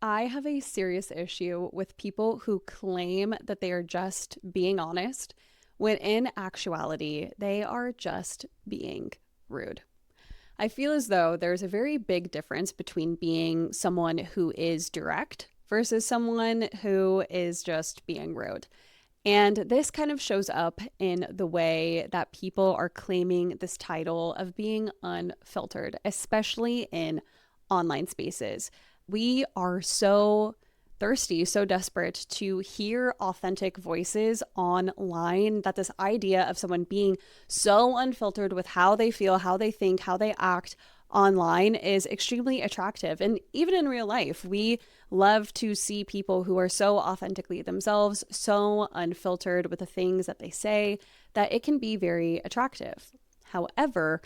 I have a serious issue with people who claim that they are just being honest, when in actuality, they are just being rude. I feel as though there's a very big difference between being someone who is direct versus someone who is just being rude. And this kind of shows up in the way that people are claiming this title of being unfiltered, especially in online spaces. We are so thirsty, so desperate to hear authentic voices online that this idea of someone being so unfiltered with how they feel, how they think, how they act online is extremely attractive. And even in real life, we love to see people who are so authentically themselves, so unfiltered with the things that they say, that it can be very attractive. However,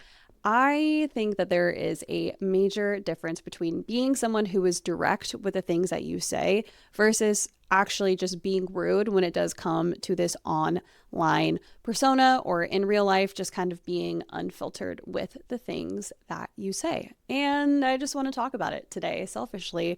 I think that there is a major difference between being someone who is direct with the things that you say versus actually just being rude when it does come to this online persona, or in real life, just kind of being unfiltered with the things that you say. And I just want to talk about it today, selfishly.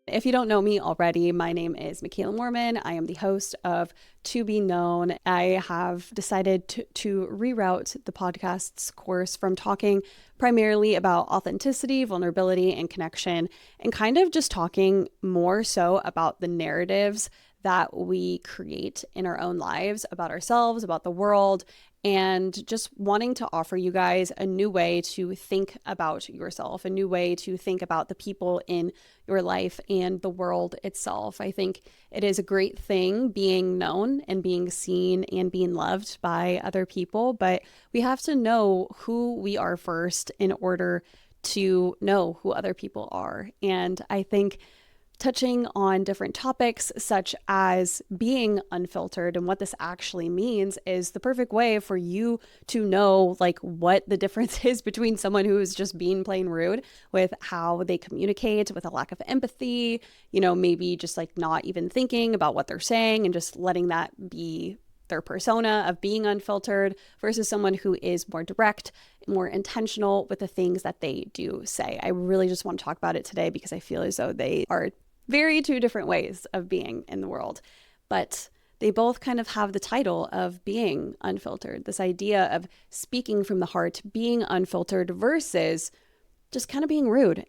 If you don't know me already, my name is Makayla Morman. I am the host of To Be Known. I have decided to reroute the podcast's course from talking primarily about authenticity, vulnerability, and connection, and kind of just talking more so about the narratives that we create in our own lives about ourselves, about the world, and just wanting to offer you guys a new way to think about yourself, a new way to think about the people in your life and the world itself. I think it is a great thing being known and being seen and being loved by other people, but we have to know who we are first in order to know who other people are. And I think touching on different topics such as being unfiltered and what this actually means is the perfect way for you to know like what the difference is between someone who is just being plain rude with how they communicate, with a lack of empathy, maybe just like not even thinking about what they're saying and just letting that be their persona of being unfiltered, versus someone who is more direct, more intentional with the things that they do say. I really just want to talk about it today because I feel as though they are very two different ways of being in the world, but they both kind of have the title of being unfiltered. This idea of speaking from the heart, being unfiltered versus just kind of being rude.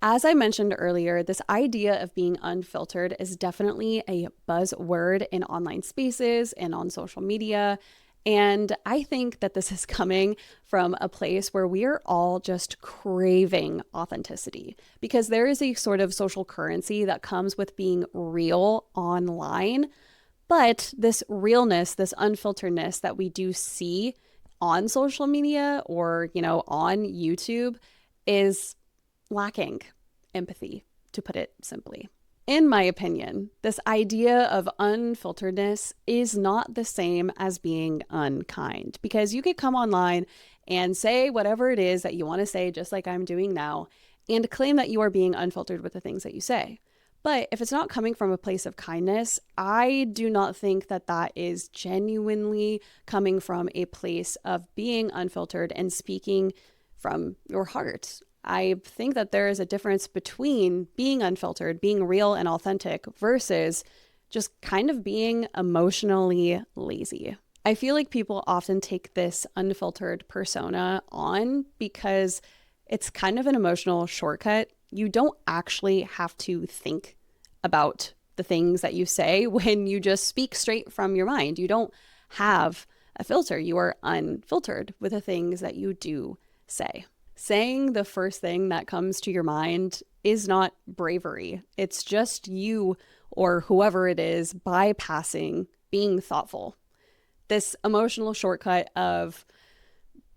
As I mentioned earlier, this idea of being unfiltered is definitely a buzzword in online spaces and on social media. And I think that this is coming from a place where we are all just craving authenticity, because there is a sort of social currency that comes with being real online. But this realness, this unfilteredness that we do see on social media or, on YouTube is lacking empathy, to put it simply. In my opinion, this idea of unfilteredness is not the same as being unkind, because you could come online and say whatever it is that you want to say, just like I'm doing now, and claim that you are being unfiltered with the things that you say. But if it's not coming from a place of kindness, I do not think that that is genuinely coming from a place of being unfiltered and speaking from your heart. I think that there is a difference between being unfiltered, being real and authentic, versus just kind of being emotionally lazy. I feel like people often take this unfiltered persona on because it's kind of an emotional shortcut. You don't actually have to think about the things that you say when you just speak straight from your mind. You don't have a filter. You are unfiltered with the things that you do say. Saying the first thing that comes to your mind is not bravery. It's just you or whoever it is bypassing being thoughtful. This emotional shortcut of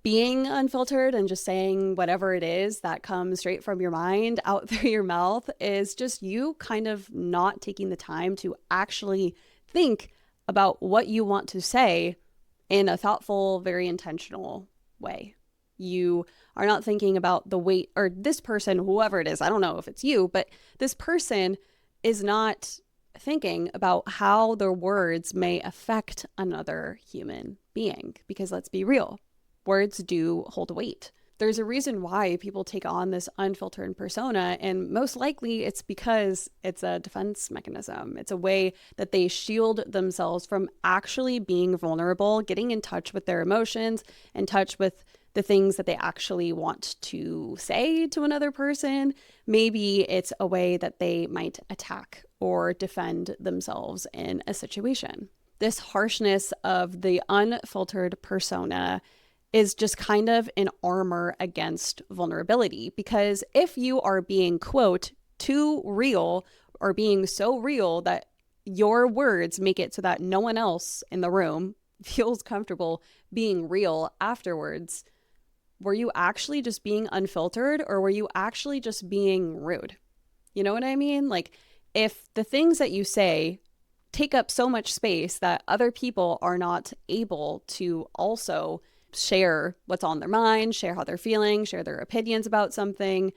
being unfiltered and just saying whatever it is that comes straight from your mind out through your mouth is just you kind of not taking the time to actually think about what you want to say in a thoughtful, very intentional way. You are not thinking about the weight, or this person, whoever it is, I don't know if it's you, but this person is not thinking about how their words may affect another human being. Because let's be real, words do hold weight. There's a reason why people take on this unfiltered persona, and most likely it's because it's a defense mechanism. It's a way that they shield themselves from actually being vulnerable, getting in touch with their emotions, in touch with the things that they actually want to say to another person. Maybe it's a way that they might attack or defend themselves in a situation. This harshness of the unfiltered persona is just kind of an armor against vulnerability, because if you are being, quote, too real, or being so real that your words make it so that no one else in the room feels comfortable being real afterwards, were you actually just being unfiltered, or were you actually just being rude? You know what I mean? Like, if the things that you say take up so much space that other people are not able to also share what's on their mind, share how they're feeling, share their opinions about something,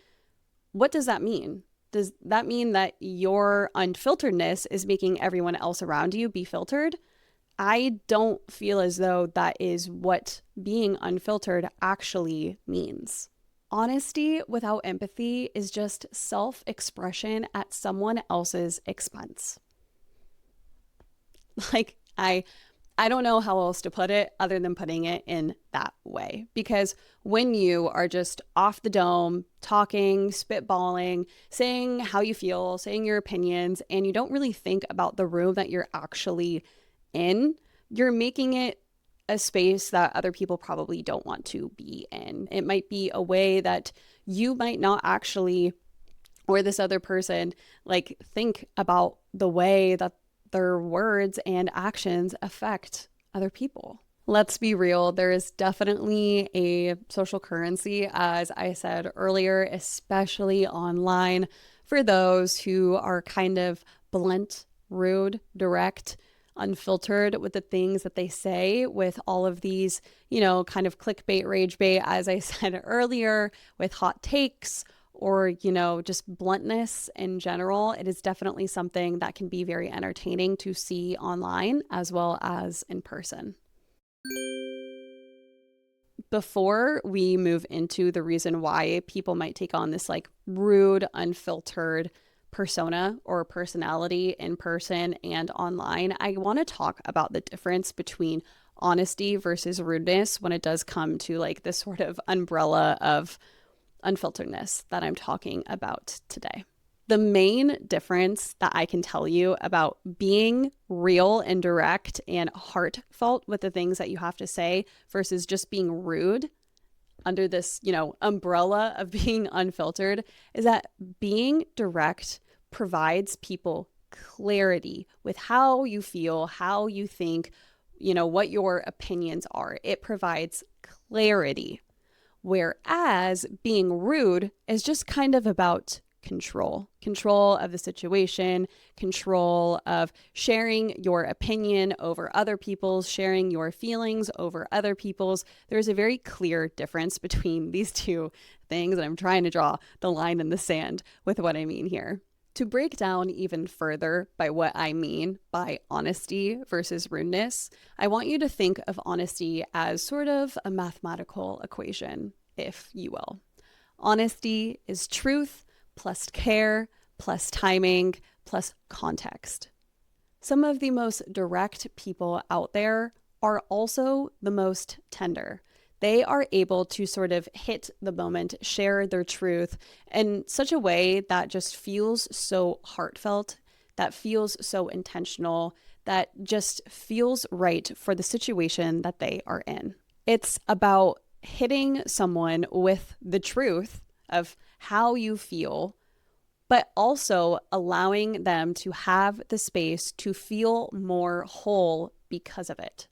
what does that mean? Does that mean that your unfilteredness is making everyone else around you be filtered? I don't feel as though that is what being unfiltered actually means. Honesty without empathy is just self-expression at someone else's expense. Like, I don't know how else to put it other than putting it in that way. Because when you are just off the dome, talking, spitballing, saying how you feel, saying your opinions, and you don't really think about the room that you're actually in, you're making it a space that other people probably don't want to be in. It might be a way that you might not actually, or this other person, like, think about the way that their words and actions affect other people. Let's be real, there is definitely a social currency, as I said earlier, especially online, for those who are kind of blunt, rude, direct, unfiltered with the things that they say, with all of these, kind of clickbait, rage bait, as I said earlier, with hot takes, or, just bluntness in general. It is definitely something that can be very entertaining to see online as well as in person. Before we move into the reason why people might take on this like rude, unfiltered persona or personality in person and online, I want to talk about the difference between honesty versus rudeness when it does come to like this sort of umbrella of unfilteredness that I'm talking about today. The main difference that I can tell you about being real and direct and heartfelt with the things that you have to say versus just being rude under this, umbrella of being unfiltered, is that being direct provides people clarity with how you feel, how you think, what your opinions are. It provides clarity. Whereas being rude is just kind of about control of the situation, control of sharing your opinion over other people's, sharing your feelings over other people's. There's a very clear difference between these two things, and I'm trying to draw the line in the sand with what I mean here. To break down even further by what I mean by honesty versus rudeness, I want you to think of honesty as sort of a mathematical equation, if you will. Honesty is truth plus care plus timing plus context. Some of the most direct people out there are also the most tender. They are able to sort of hit the moment, share their truth in such a way that just feels so heartfelt, that feels so intentional, that just feels right for the situation that they are in. It's about hitting someone with the truth of how you feel, but also allowing them to have the space to feel more whole because of it.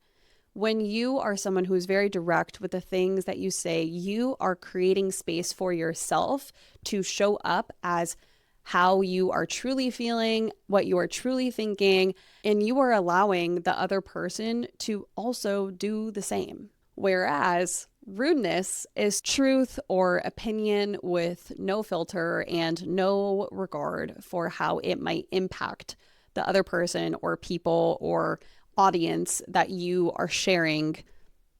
When you are someone who's very direct with the things that you say, you are creating space for yourself to show up as how you are truly feeling, what you are truly thinking, and you are allowing the other person to also do the same. Whereas rudeness is truth or opinion with no filter and no regard for how it might impact the other person or people or audience that you are sharing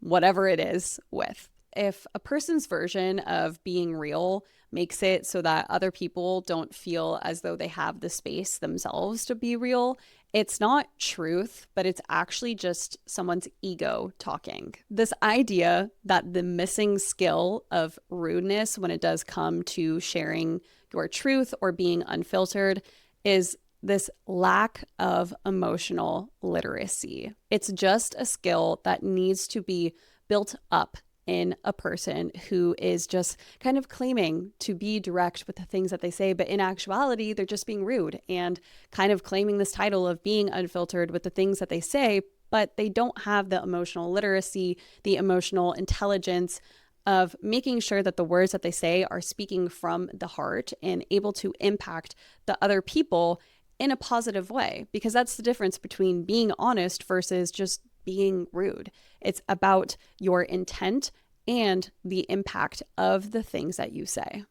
whatever it is with. if a person's version of being real makes it so that other people don't feel as though they have the space themselves to be real, it's not truth, but it's actually just someone's ego talking. This idea that the missing skill of rudeness when it does come to sharing your truth or being unfiltered is this lack of emotional literacy. It's just a skill that needs to be built up in a person who is just kind of claiming to be direct with the things that they say, but in actuality, they're just being rude and kind of claiming this title of being unfiltered with the things that they say, but they don't have the emotional literacy, the emotional intelligence of making sure that the words that they say are speaking from the heart and able to impact the other people in a positive way, because that's the difference between being honest versus just being rude. It's about your intent and the impact of the things that you say.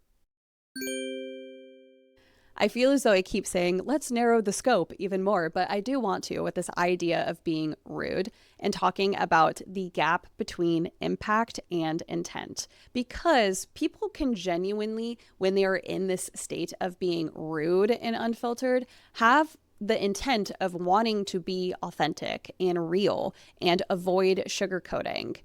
I feel as though I keep saying, let's narrow the scope even more, but I do want to with this idea of being rude and talking about the gap between impact and intent. Because people can genuinely, when they are in this state of being rude and unfiltered, have the intent of wanting to be authentic and real and avoid sugarcoating.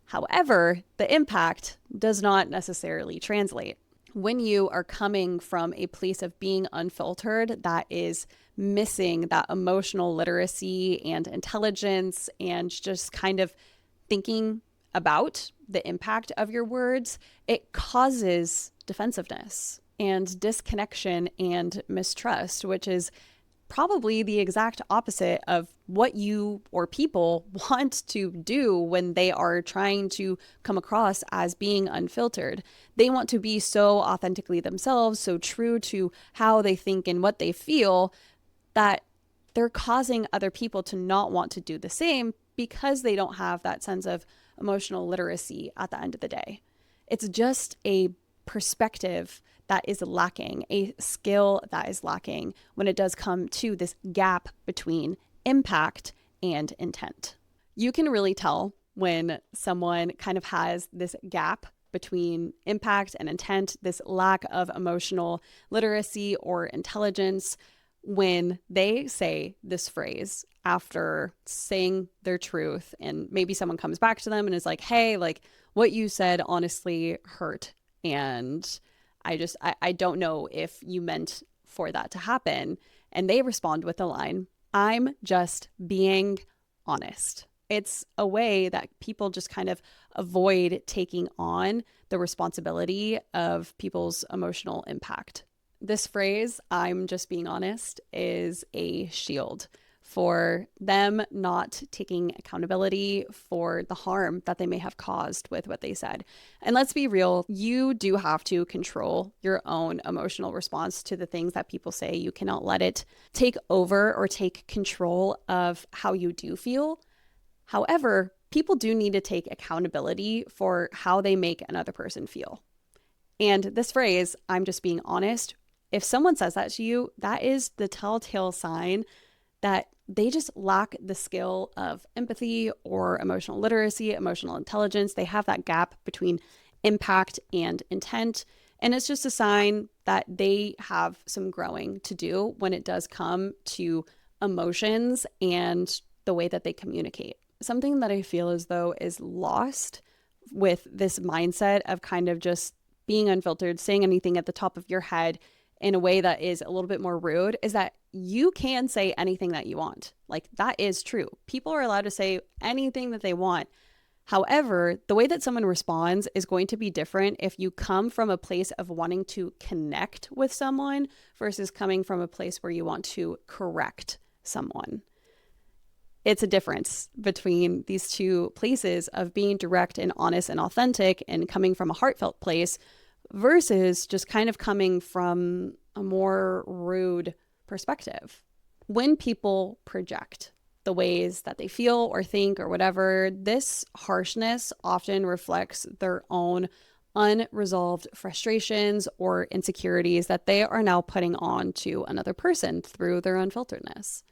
However, the impact does not necessarily translate. When you are coming from a place of being unfiltered, that is missing that emotional literacy and intelligence and just kind of thinking about the impact of your words, it causes defensiveness and disconnection and mistrust, which is probably the exact opposite of what you or people want to do when they are trying to come across as being unfiltered. They want to be so authentically themselves, so true to how they think and what they feel, that they're causing other people to not want to do the same because they don't have that sense of emotional literacy at the end of the day. It's just a perspective that is lacking, a skill that is lacking when it does come to this gap between impact and intent. You can really tell when someone kind of has this gap between impact and intent, this lack of emotional literacy or intelligence, when they say this phrase after saying their truth, and maybe someone comes back to them and is like, hey, like what you said honestly hurt. And I don't know if you meant for that to happen. And they respond with the line, I'm just being honest. It's a way that people just kind of avoid taking on the responsibility of people's emotional impact. This phrase, I'm just being honest, is a shield for them not taking accountability for the harm that they may have caused with what they said. And let's be real, you do have to control your own emotional response to the things that people say. You cannot let it take over or take control of how you do feel. However, people do need to take accountability for how they make another person feel. And this phrase, I'm just being honest, if someone says that to you, that is the telltale sign that they just lack the skill of empathy or emotional literacy, emotional intelligence. They have that gap between impact and intent. And it's just a sign that they have some growing to do when it does come to emotions and the way that they communicate. Something that I feel as though is lost with this mindset of kind of just being unfiltered, saying anything at the top of your head in a way that is a little bit more rude, is that you can say anything that you want. Like, that is true. People are allowed to say anything that they want. However, the way that someone responds is going to be different if you come from a place of wanting to connect with someone versus coming from a place where you want to correct someone. It's a difference between these two places of being direct and honest and authentic and coming from a heartfelt place versus just kind of coming from a more rude perspective. When people project the ways that they feel or think or whatever, this harshness often reflects their own unresolved frustrations or insecurities that they are now putting on to another person through their unfilteredness.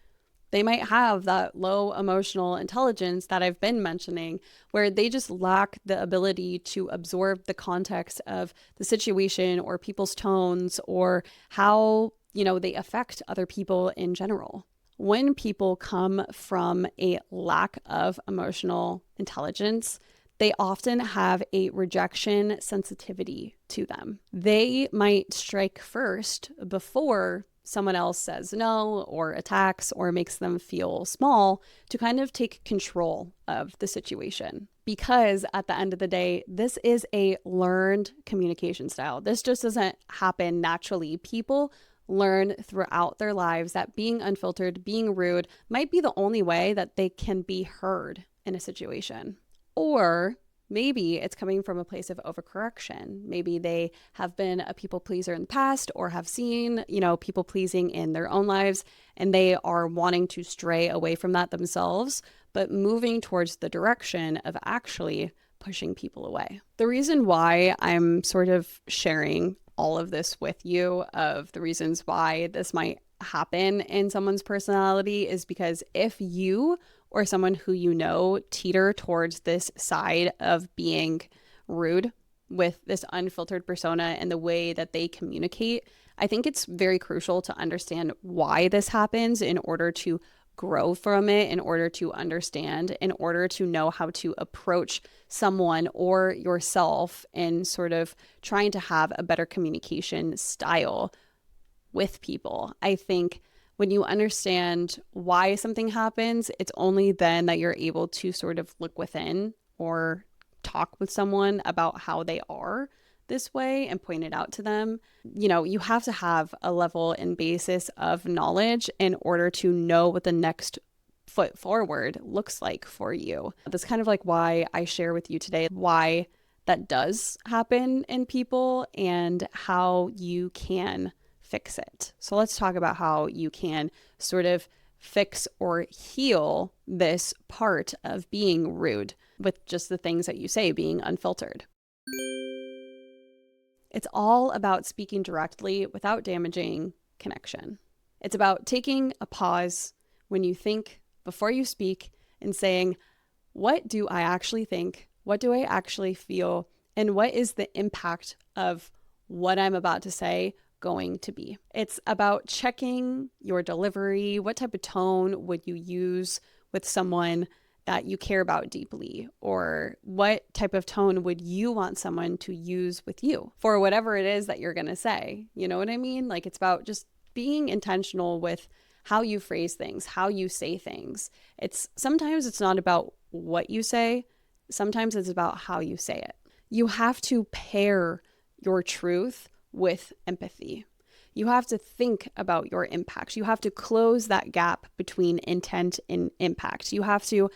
They might have that low emotional intelligence that I've been mentioning, where they just lack the ability to absorb the context of the situation or people's tones or how, they affect other people in general. When people come from a lack of emotional intelligence, they often have a rejection sensitivity to them. They might strike first before someone else says no or attacks or makes them feel small to kind of take control of the situation. Because at the end of the day, this is a learned communication style. This just doesn't happen naturally. People learn throughout their lives that being unfiltered, being rude might be the only way that they can be heard in a situation. Or maybe it's coming from a place of overcorrection. Maybe they have been a people pleaser in the past or have seen, people pleasing in their own lives, and they are wanting to stray away from that themselves, but moving towards the direction of actually pushing people away. The reason why I'm sort of sharing all of this with you, of the reasons why this might happen in someone's personality, is because if you or someone who teeter towards this side of being rude with this unfiltered persona and the way that they communicate, I think it's very crucial to understand why this happens in order to grow from it, in order to understand, in order to know how to approach someone or yourself in sort of trying to have a better communication style with people. I think when you understand why something happens, it's only then that you're able to sort of look within or talk with someone about how they are this way and point it out to them. You have to have a level and basis of knowledge in order to know what the next foot forward looks like for you. That's kind of like why I share with you today why that does happen in people and how you can fix it. So let's talk about how you can sort of fix or heal this part of being rude with just the things that you say, being unfiltered. It's all about speaking directly without damaging connection. It's about taking a pause when you think before you speak and saying, what do I actually think? What do I actually feel? And what is the impact of what I'm about to say going to be? It's about checking your delivery. What type of tone would you use with someone that you care about deeply? Or what type of tone would you want someone to use with you for whatever it is that you're going to say? You know what I mean? Like, it's about just being intentional with how you phrase things, how you say things. Sometimes it's not about what you say. Sometimes it's about how you say it. You have to pair your truth with empathy. You have to think about your impacts. You have to close that gap between intent and impact. You have to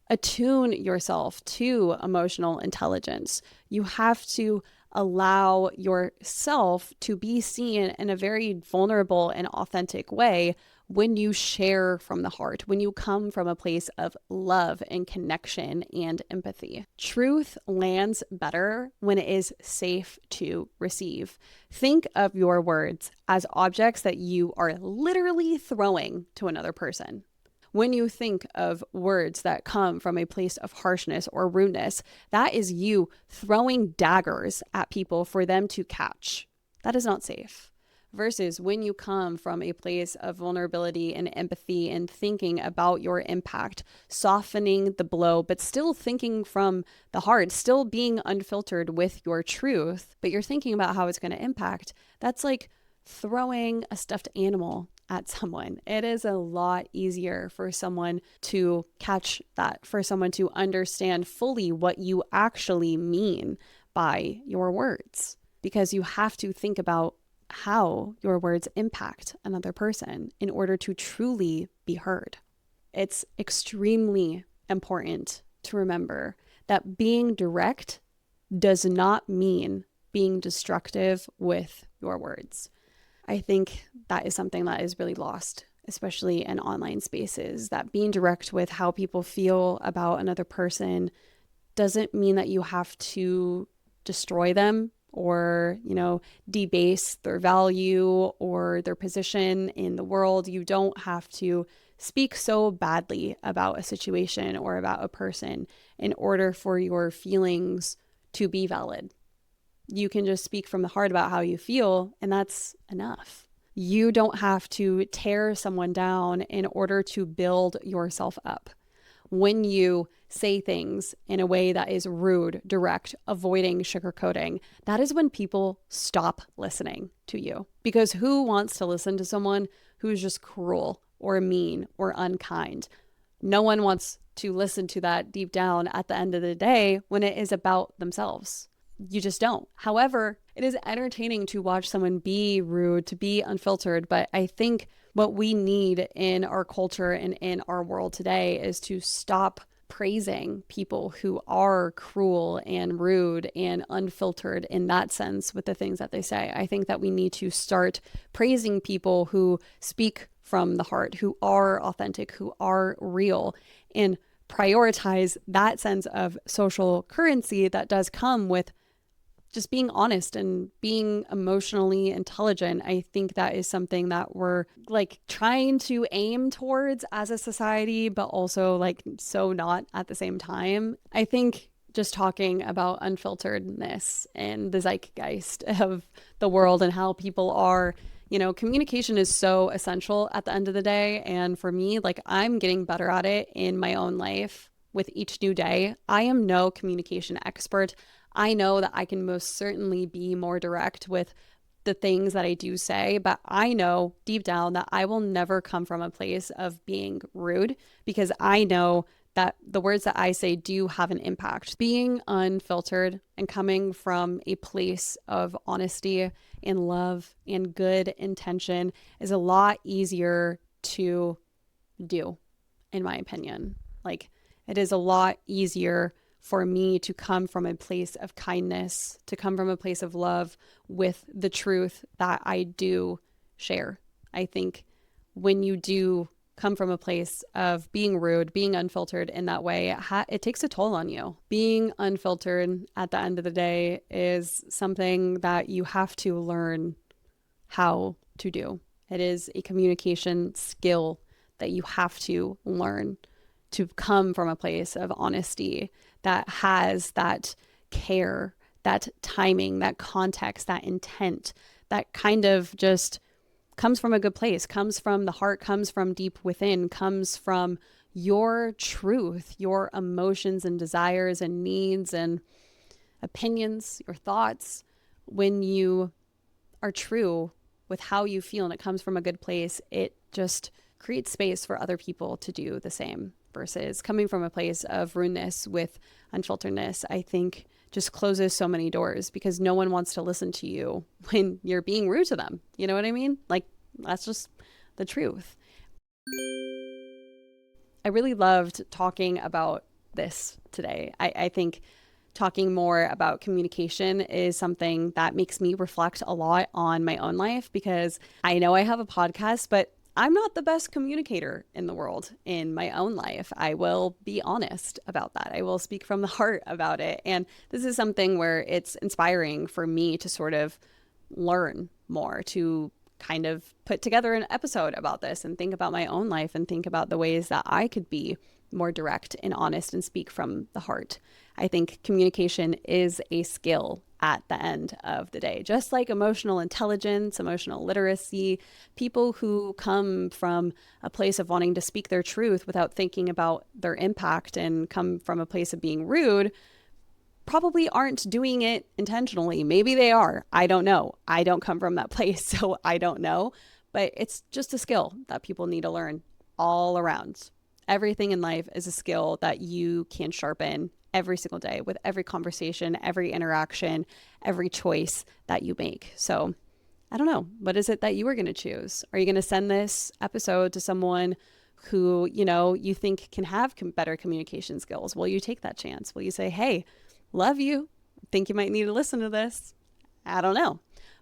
attune yourself to emotional intelligence. You have to allow yourself to be seen in a very vulnerable and authentic way when you share from the heart, when you come from a place of love and connection and empathy. Truth lands better when it is safe to receive. Think of your words as objects that you are literally throwing to another person. When you think of words that come from a place of harshness or rudeness, that is you throwing daggers at people for them to catch. That is not safe. Versus when you come from a place of vulnerability and empathy and thinking about your impact, softening the blow, but still thinking from the heart, still being unfiltered with your truth, but you're thinking about how it's going to impact. That's like throwing a stuffed animal at someone. It is a lot easier for someone to catch that, for someone to understand fully what you actually mean by your words, because you have to think about how your words impact another person in order to truly be heard. It's extremely important to remember that being direct does not mean being destructive with your words. I think that is something that is really lost, especially in online spaces, that being direct with how people feel about another person doesn't mean that you have to destroy them or, debase their value or their position in the world. You don't have to speak so badly about a situation or about a person in order for your feelings to be valid. You can just speak from the heart about how you feel, and that's enough. You don't have to tear someone down in order to build yourself up. When you say things in a way that is rude, direct, avoiding sugarcoating, that is when people stop listening to you. Because who wants to listen to someone who's just cruel or mean or unkind? No one wants to listen to that deep down at the end of the day when it is about themselves. You just don't. However, it is entertaining to watch someone be rude, to be unfiltered. But I think what we need in our culture and in our world today is to stop praising people who are cruel and rude and unfiltered in that sense with the things that they say. I think that we need to start praising people who speak from the heart, who are authentic, who are real, and prioritize that sense of social currency that does come with just being honest and being emotionally intelligent. I think that is something that we're trying to aim towards as a society, but also so not at the same time. I think just talking about unfilteredness and the zeitgeist of the world and how people are, communication is so essential at the end of the day. And for me, I'm getting better at it in my own life with each new day. I am no communication expert. I know that I can most certainly be more direct with the things that I do say, but I know deep down that I will never come from a place of being rude, because I know that the words that I say do have an impact. Being unfiltered and coming from a place of honesty and love and good intention is a lot easier to do, in my opinion. It is a lot easier for me to come from a place of kindness, to come from a place of love with the truth that I do share. I think when you do come from a place of being rude, being unfiltered in that way, it takes a toll on you. Being unfiltered at the end of the day is something that you have to learn how to do. It is a communication skill that you have to learn to come from a place of honesty that has that care, that timing, that context, that intent, that kind of just comes from a good place, comes from the heart, comes from deep within, comes from your truth, your emotions and desires and needs and opinions, your thoughts. When you are true with how you feel and it comes from a good place, it just creates space for other people to do the same. Versus coming from a place of rudeness with unfilteredness, I think just closes so many doors, because no one wants to listen to you when you're being rude to them. You know what I mean? That's just the truth. I really loved talking about this today. I think talking more about communication is something that makes me reflect a lot on my own life, because I know I have a podcast, but I'm not the best communicator in the world in my own life. I will be honest about that. I will speak from the heart about it. And this is something where it's inspiring for me to sort of learn more, to kind of put together an episode about this and think about my own life and think about the ways that I could be more direct and honest and speak from the heart. I think communication is a skill at the end of the day. Just like emotional intelligence, emotional literacy, people who come from a place of wanting to speak their truth without thinking about their impact and come from a place of being rude probably aren't doing it intentionally. Maybe they are. I don't know. I don't come from that place, so I don't know. But it's just a skill that people need to learn all around. Everything in life is a skill that you can sharpen every single day with every conversation, every interaction, every choice that you make. So I don't know. What is it that you are going to choose? Are you going to send this episode to someone who, you think can have better communication skills? Will you take that chance? Will you say, hey, love you, think you might need to listen to this? I don't know.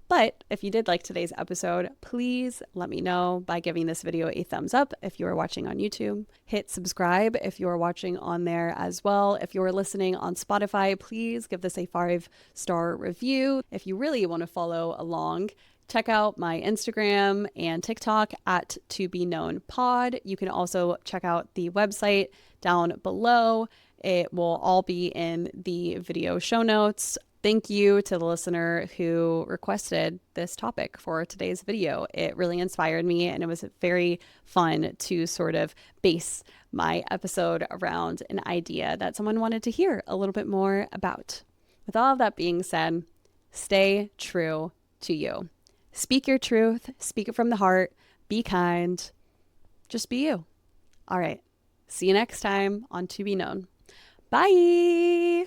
But if you did like today's episode, please let me know by giving this video a thumbs up if you are watching on YouTube. Hit subscribe if you are watching on there as well. If you're listening on Spotify, please give this a 5-star review. If you really want to follow along, check out my Instagram and TikTok at To Be Known Pod. You can also check out the website down below. It will all be in the video show notes. Thank you to the listener who requested this topic for today's video. It really inspired me, and it was very fun to sort of base my episode around an idea that someone wanted to hear a little bit more about. With all of that being said, stay true to you. Speak your truth, speak it from the heart, be kind, just be you. All right, see you next time on To Be Known. Bye.